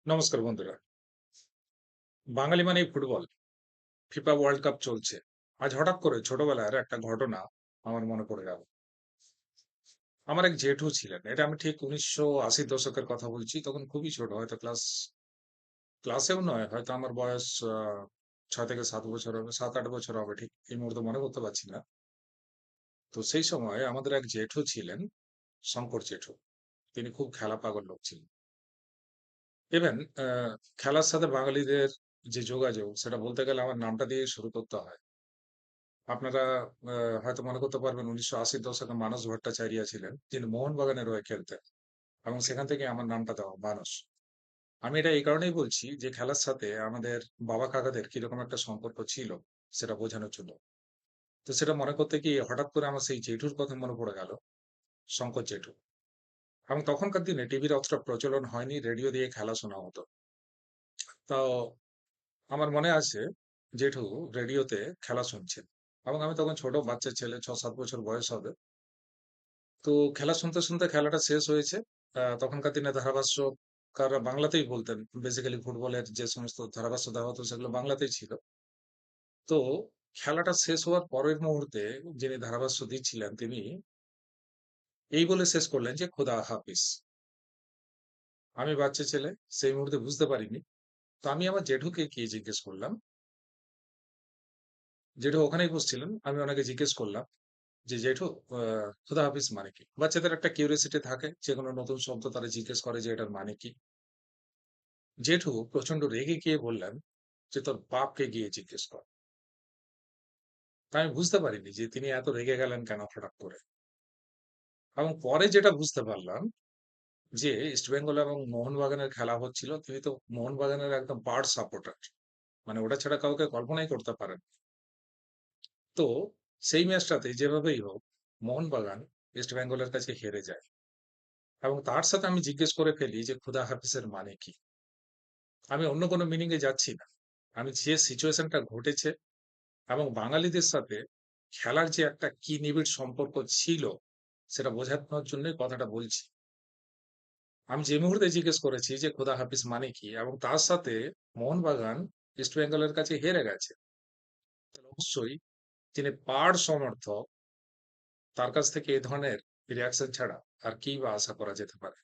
নমস্কার বন্ধুরা। বাঙালি মানেই ফুটবল। ফিফা ওয়ার্ল্ড কাপ চলছে। আজ হঠাৎ করে ছোটবেলার একটা ঘটনা আমার মনে পড়ে গেল। আমার এক জেঠু ছিলেন। এটা আমি ঠিক ১৯৮০ দশকের কথা বলছি। তখন খুবই ছোট। হয়তো ক্লাসেও নয়। হয়তো আমার বয়স ৬ থেকে ৭ বছর হবে, ৭-৮ বছর হবে ঠিক এই মুহূর্তে মনে করতে পারছি না। তো সেই সময় আমাদের এক জেঠু ছিলেন, শঙ্কর জেঠু। তিনি খুব খেলা পাগল লোক ছিলেন। ইভেন খেলার সাথে বাঙালিদের যে যোগাযোগ সেটা বলতে গেলে আমার নামটা দিয়ে শুরু করতে হয়। আপনারা আ হয়তো মনে করতে পারবেন ১৯৮০ র দশকে মানস ভট্টাচার্য ছিলেন। যিনি মোহনবাগানের হয়ে খেলতেন এবং সেখান থেকে আমার নামটা দেওয়া মানস। আমি এটা এই কারণেই বলছি যে খেলার সাথে আমাদের বাবা কাকাদের কিরকম একটা সম্পর্ক ছিল সেটা বোঝানোর জন্য। তো সেটা মনে করতে গিয়ে হঠাৎ করে আমার সেই জেঠুর কথা মনে পড়ে গেল, শঙ্কর জেঠু। এবং তখনকার দিনে টিভির অতটা প্রচলন হয়নি, রেডিও দিয়ে খেলা শোনা হতো। তো আমার মনে আছে জেঠু রেডিওতে খেলা শুনছেন এবং আমি তখন ছোট বাচ্চা ছেলে ৬-৭ বছর বয়স হবে। তো খেলা শুনতে খেলাটা শেষ হয়েছে। তখনকার দিনে ধারাভাষ্যকাররা বাংলাতেই বলতেন। বেসিক্যালি ফুটবলের যে সমস্ত ধারাভাষ্য দেওয়া হতো সেগুলো বাংলাতেই ছিল। তো খেলাটা শেষ হওয়ার পরের মুহূর্তে যিনি ধারাভাষ্য দিচ্ছিলেন তিনি এই বলে শেষ করলেন যে, "খোদা হাফিজ।" আমি বাচ্চা ছেলে, সেই মুহূর্তে বুঝতে পারিনি। তো আমি আমার জেঠুকে গিয়ে জিজ্ঞেস করলাম। জেঠু ওখানেই বসছিলেন। আমি ওনাকে জিজ্ঞেস করলাম যে, "জেঠু আ খোদা হাফিজ মানে কি?" বাচ্চাদের একটা কিউরিওসিটি থাকে। যেকোনো নতুন শব্দ তারা জিজ্ঞেস করে যে, "এটার মানে কি?" জেঠু প্রচন্ড রেগে গিয়ে বললেন যে, "তোর বাপকে গিয়ে জিজ্ঞেস কর।" তা আমি বুঝতে পারিনি যে তিনি এত রেগে গেলেন কেন হঠাৎ করে। এবং পরে যেটা বুঝতে পারলাম যে ইস্টবেঙ্গল এবং মোহনবাগানের খেলা হচ্ছিল। তিনি তো মোহনবাগানের একদম পাড় সাপোর্টার। মানে ওটা ছাড়া কাউকে কল্পনাই করতে পারেন। তো সেই ম্যাচটাতে যেভাবেই হোক মোহনবাগান ইস্টবেঙ্গলের কাছে হেরে যায়। এবং তার সাথে আমি জিজ্ঞেস করে ফেলি যে খুদা হাফিজের মানে কি? আমি অন্য কোনো মিনিং এ যাচ্ছি না। আমি যে সিচুয়েশনটা ঘটেছে এবং বাঙালিদের সাথে খেলার যে একটা কি নিবিড় সম্পর্ক ছিল, সেটা বোঝানোর জন্যই কথাটা বলছি। আমি যে মুহূর্তে জিজ্ঞেস করেছি যে, "খোদা হাফিজ মানে কি?" এবং তার সাথে মোহনবাগান ইস্ট বেঙ্গলের কাছে হেরে গেছে। তাহলে অবশ্যই তিনি পাড় সমর্থক, তার কাছ থেকে এ ধরনের রিঅ্যাকশন ছাড়া আর কি বা আশা করা যেতে পারে?